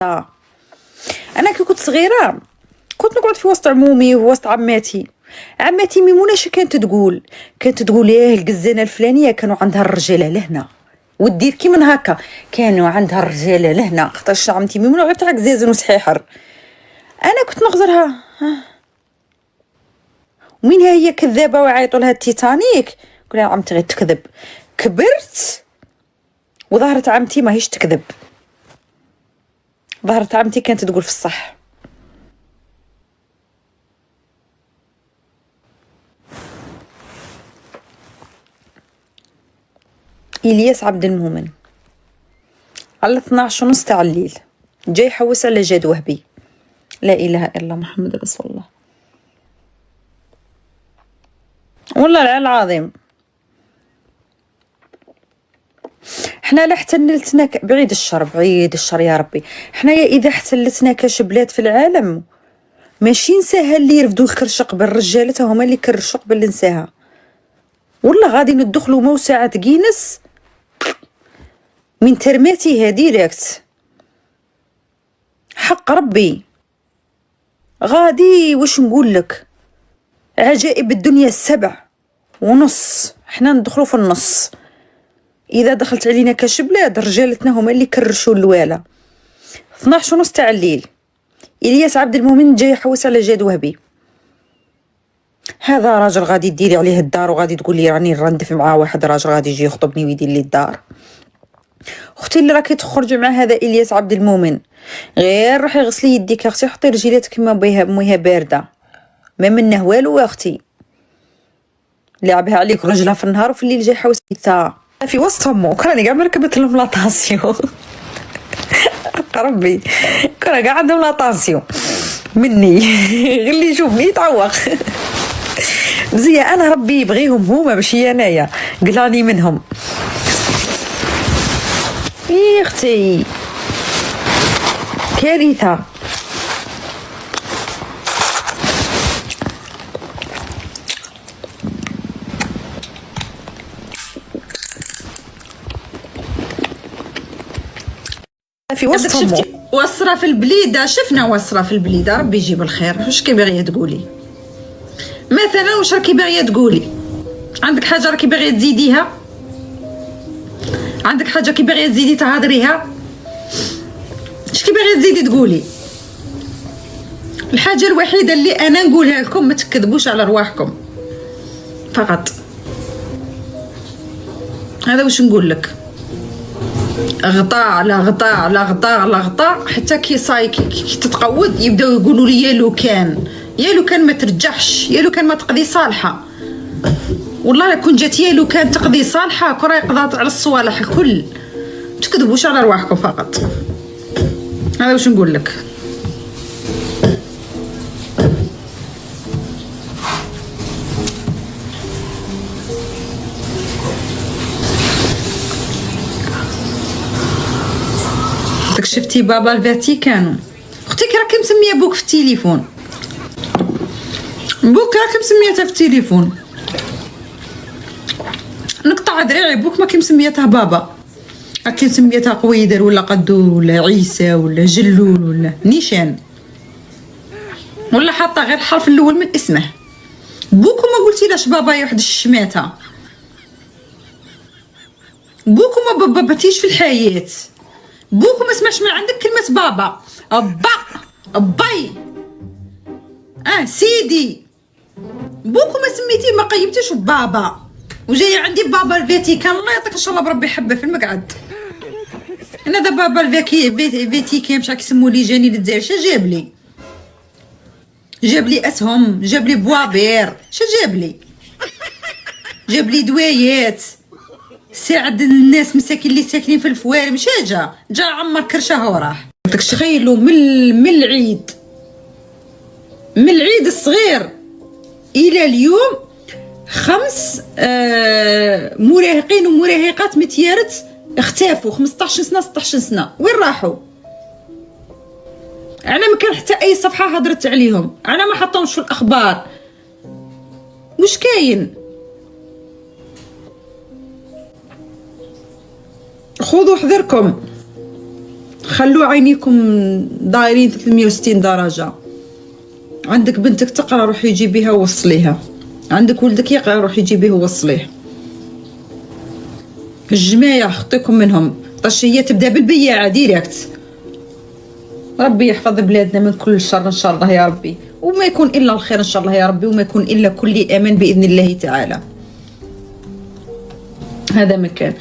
انا كي كنت صغيره كنت نقعد في وسط عمومي ووسط عماتي ميمونه اش كانت تقول ياه القزانه الفلانيه كانوا عندها الرجاله لهنا ودير كي من هكا كانوا عندها الرجاله لهنا خاطرش عمتي ميمونه غير تاع قزازن وسحيحر. انا كنت نغزرها ومين هي كذابه وعيطوا لها التيتانيك قلنا عمتي غير تكذب. كبرت وظهرت عمتي ماهيش تكذب، ظهرت عمتي كانت تقول في الصح. إلياس عبد المؤمن على 12:30 تاع الليل جاي يحوس على جاد وهبي. لا اله الا الله محمد رسول الله. والله العظيم احنا لا احتلتنا بعيد الشر يا ربي. حنايا اذا احتلتنا كاش بلاد في العالم ماشي نساها اللي يرفدوا الكرشق بالرجالات هما اللي كرشوا قبل نساها. والله غادي ندخلوا موسعة جينس من ترماتيها ديريكت حق ربي. غادي واش نقول لك عجائب الدنيا 7.5 حنا ندخلوا في النص. اذا دخلت علينا كاش بلاد رجالتنا هما اللي كرشوا الوالا. 12:30 تاع الليل إلياس عبد المؤمن جاي يحوس على جاد وهبي. هذا راجل غادي ديري عليه الدار وغادي تقول لي راني نرندف مع واحد راجل غادي يجي يخطبني ويدير لي الدار. اختي اللي راكي تخرجي مع هذا إلياس عبد المؤمن غير روحي غسلي يديك اختي، حطي رجيلاتك كما مويها بارده ما منه والو اختي. لعبها عليك رجلها في النهار وفي الليل جاي يحوس في وسطهم وكراني كاع مركبت لهم لاطاسيون. ربي كنا قاعد عندهم لاطاسيون مني غير اللي يشوفني يتعوق. مزيان انا ربي يبغيهم هما ماشي انايا قلاني منهم. يا اختي كارثه. في وسطهم وصرة في البليده. شفنا وصرة في البليده ربي يجيب الخير. واش كي باغيه تقولي مثلا؟ واش راكي باغيه تقولي؟ عندك حاجه راكي باغيه تزيديها؟ عندك حاجه كي باغيه تزيدي تهضريها؟ اش كي باغيه تزيدي تقولي؟ الحاجه الوحيده اللي انا نقولها لكم ما تكذبوش على رواحكم فقط. هذا واش نقول لك. غطاء على غطاء على غطاء على غطاء حتى كي تتقود يبداو يقولوا لي يا لو كان ما ترجعش، يا لو كان ما تقضي صالحه. والله لا كون جات يا لو كان تقضي صالحه كون قضات على الصوالح الكل. تكذبوش على رواحكم فقط. هذا واش نقول لك. شفتي بابا الفاتيكان؟ اختي راكي مسميه بوك في التليفون. بوك راكي مسميتها في التليفون. نقطع دراعي بوك ما كي مسميتها بابا. راكي مسميتها قويدر ولا قدور ولا عيسى ولا جلول ولا نيشان ولا حاطه غير الحرف الاول من اسمه. بوك ما قلتي لاش بابا يوحد الشماته. بوك ما باباتيش في الحياه. بوك ما سمعش من عندك كلمة بابا. باي سيدي. بوك ما سميتيه ما قيمتيش بابا وجايه عندي بابا الفاتيكان. الله يعطيك ان شاء الله بربي يحبه في المقعد. انا هذا بابا الفاتيكان مش راك يسموا لي جاني للجزائر. شا جاب لي اسهم، جاب لي بوابير، شا جاب لي دوايات، ساعد الناس مساكين اللي ساكنين في الفوارم. جا عمر كرشه وراح. تخيلوا من العيد الصغير الى اليوم 5 مراهقين ومراهقات متيارت اختفوا. 15 سنه 16 سنه وين راحوا؟ انا ما كان حتى اي صفحه هضرت عليهم. انا ما حطوهمش في الاخبار. واش كاين؟ خذوا حذركم. خلوا عينيكم دايرين 360 درجة. عندك بنتك تقرا روحي جيبيها ووصليها، عندك ولدك يقرا روحي جيبيه ووصليه. الجماعة خطيكم منهم. طشية تبدا بالبياعة ديريكت. ربي يحفظ بلادنا من كل شر ان شاء الله يا ربي، وما يكون الا الخير ان شاء الله يا ربي، وما يكون الا كل امان باذن الله تعالى. هذا مكان.